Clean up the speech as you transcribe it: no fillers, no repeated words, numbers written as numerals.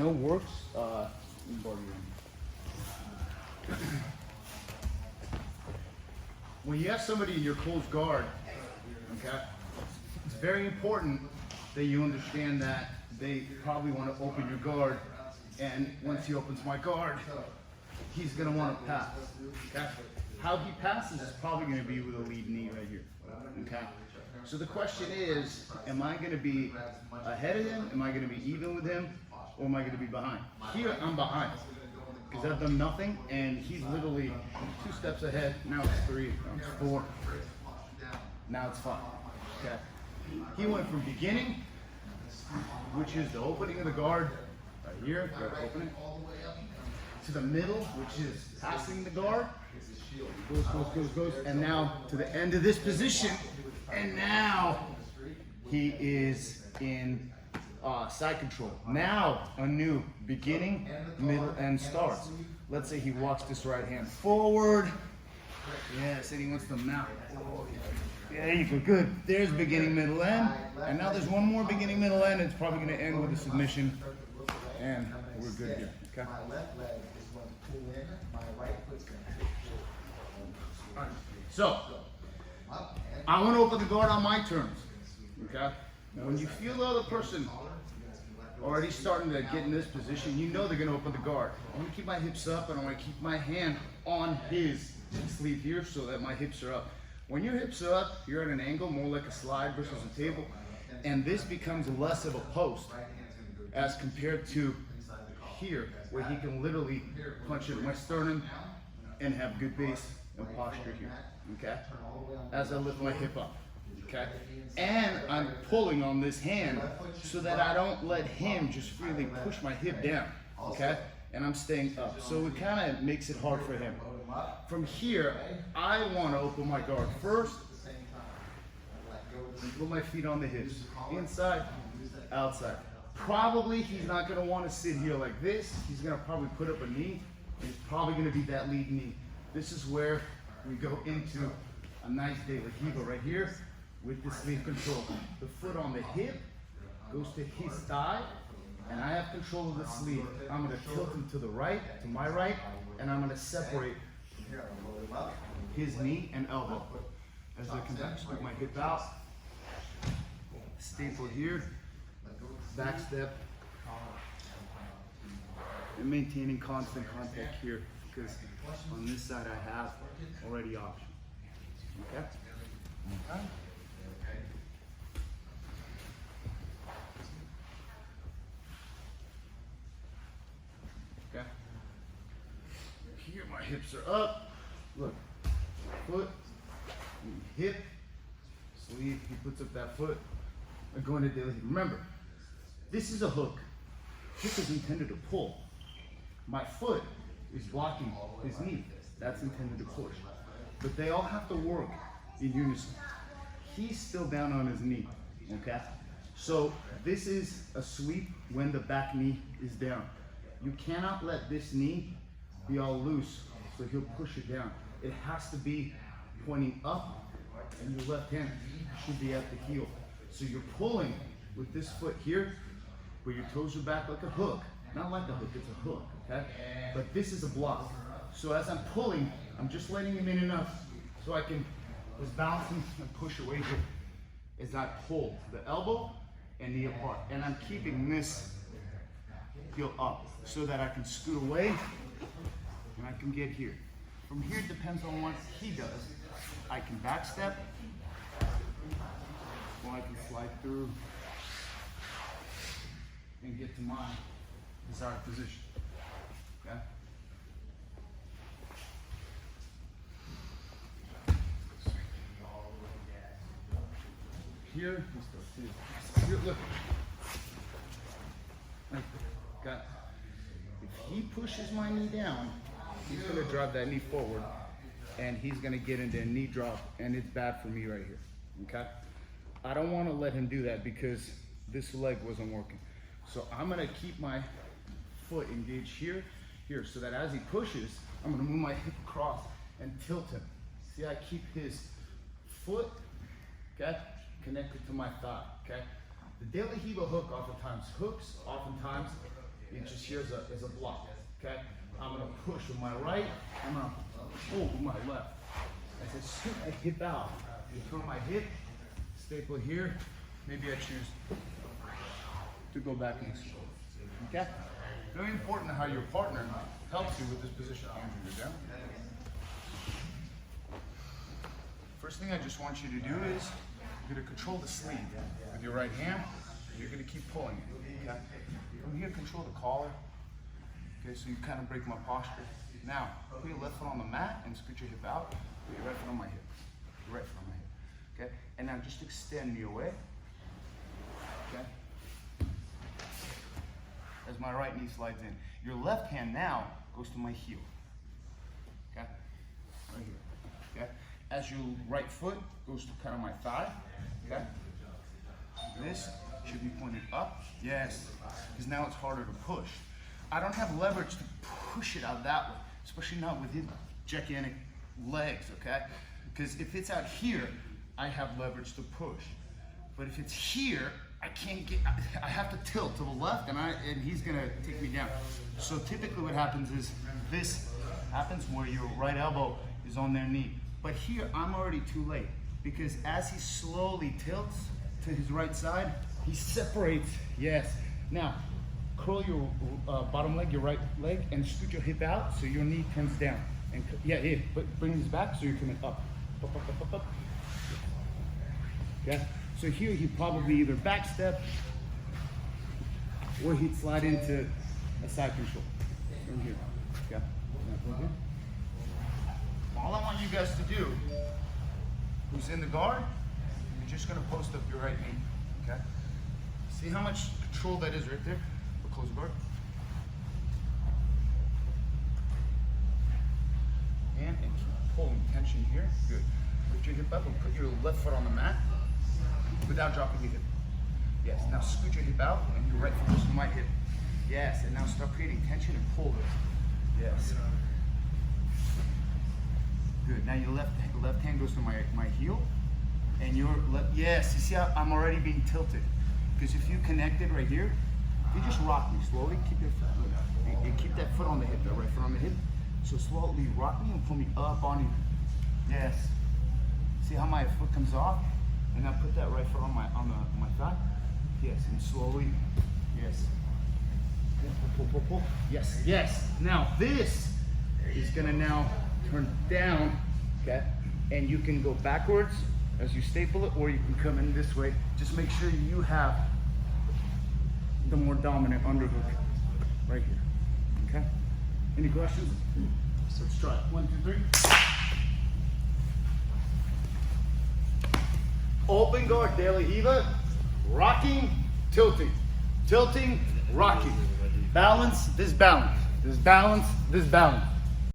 No works in body room. When you have somebody in your close guard, okay, it's very important that you understand that they probably want to open your guard, and once he opens my guard, he's going to want to pass. Okay? How he passes is probably going to be with a lead knee right here. Okay? So the question is, am I going to be ahead of him? Am I going to be even with him? Or am I going to be behind? Here, I'm behind. Because I've done nothing, and he's literally 2 steps ahead. Now it's 3, now it's 4. Now it's 5. Okay? He went from beginning, which is the opening of the guard, right here, open it, to the middle, which is passing the guard, goes, and now to the end of this position, and now he is in side control. Now a new beginning, middle, and starts. Let's say he walks this right hand forward. Yes, and he wants to mount. There you go, good. There's beginning, middle, end. And now there's one more beginning, middle, end. It's probably going to end with a submission. And we're good here, okay? So, I want to open the guard on my terms, okay? When you feel the other person already starting to get in this position, you know they're going to open the guard. I want to keep my hips up, and I want to keep my hand on his sleeve here so that my hips are up. When your hips are up, you're at an angle, more like a slide versus a table, and this becomes less of a post as compared to here, where he can literally punch at my sternum and have good base and posture here, okay? As I lift my hip up, okay? And I'm pulling on this hand so that I don't let him just freely push my hip down, okay? And I'm staying up. So it kind of makes it hard for him. From here, I want to open my guard first. Put my feet on the hips. Inside, outside. Probably he's not going to want to sit here like this. He's going to probably put up a knee. It's probably going to be that lead knee. This is where we go into a nice daily Riva right here with the sleeve control. The foot on the hip goes to his thigh, and I have control of the sleeve. I'm going to tilt him to the right, to my right, and I'm going to separate his knee and elbow. As I come back, scoop my hip out, staple here, back step, and maintaining constant contact here, because on this side I have already option. Okay? Okay. Okay. Here my hips are up. Look, foot, hip, sleeve. He puts up that foot. I go into daily. Remember, this is a hook. Hook is intended to pull. My foot is blocking his knee. That's intended to push. But they all have to work in unison. He's still down on his knee, okay? So this is a sweep when the back knee is down. You cannot let this knee be all loose, so he'll push it down. It has to be pointing up, and your left hand should be at the heel. So you're pulling with this foot here, but your toes are back like a hook. Not like a hook, it's a hook, okay? But this is a block. So as I'm pulling, I'm just letting him in enough so I can just balance him and push away here as I pull the elbow and knee apart. And I'm keeping this heel up so that I can scoot away and I can get here. From here, it depends on what he does. I can back step, or I can slide through and get to my desired position. Okay? Here, here, look. Got. If he pushes my knee down, he's gonna drive that knee forward, and he's gonna get into a knee drop, and it's bad for me right here. Okay? I don't want to let him do that because this leg wasn't working. So I'm gonna keep my foot engaged here, so that as he pushes, I'm gonna move my hip across and tilt him. See, I keep his foot, okay, connected to my thigh, okay? The daily Riva hook oftentimes It's just here as a block, okay? I'm gonna push with my right, I'm gonna pull with my left. As soon as I hip out, you turn my hip, staple here, maybe I choose to go back and explode, okay? Very important how your partner helps you with this position. Andrew, you're down. First thing I just want you to do is you're gonna control the sleeve with your right hand. You're gonna keep pulling it, okay? From here, control the collar. Okay, so you kind of break my posture. Now, put your left foot on the mat and scoot your hip out. Put your right foot on my hip. Your right foot on my hip. Okay? And now just extend me away. Okay? As my right knee slides in. Your left hand now goes to my heel. Okay? Right here. Okay? As your right foot goes to kind of my thigh. Okay? This should be pointed up. Yes. Because now it's harder to push. I don't have leverage to push it out that way, especially not with his gigantic legs, okay? Because if it's out here, I have leverage to push. But if it's here, I can't get, I have to tilt to the left and he's gonna take me down. So typically what happens is this happens where your right elbow is on their knee. But here, I'm already too late because as he slowly tilts to his right side, he separates, yes. Now, curl your bottom leg, your right leg, and scoot your hip out so your knee turns down. And yeah, but bring this back so you're coming up. Up, up, up, up, up. Okay? So here he'd probably either back step or he'd slide into a side control. From here. Okay? From here. All I want you guys to do, who's in the guard, you're just gonna post up your right knee. Okay? See how much control that is right there? Close the guard. And keep pulling tension here. Good. Lift your hip up and put your left foot on the mat without dropping your hip. Yes. Now scoot your hip out and your right foot goes to my hip. Yes. And now start creating tension and pull this. Yes. Good. Now your left hand goes to my heel. And your left, yes. You see how I'm already being tilted? Because if you connected right here, you just rock me slowly, keep your foot, and keep that foot on the hip, that right foot on the hip. So slowly rock me and pull me up on you. Yes. See how my foot comes off? And now put that right foot on my thigh. Yes, and slowly, yes. Pull, pull, pull. Yes, yes. Now this is gonna now turn down, okay? And you can go backwards as you staple it, or you can come in this way. Just make sure you have the more dominant underhook right here. Okay? Any questions? So let's try it. 1, 2, 3. Open guard, daily Riva. Rocking, tilting. Tilting, rocking. Balance, this balance. This balance, this balance.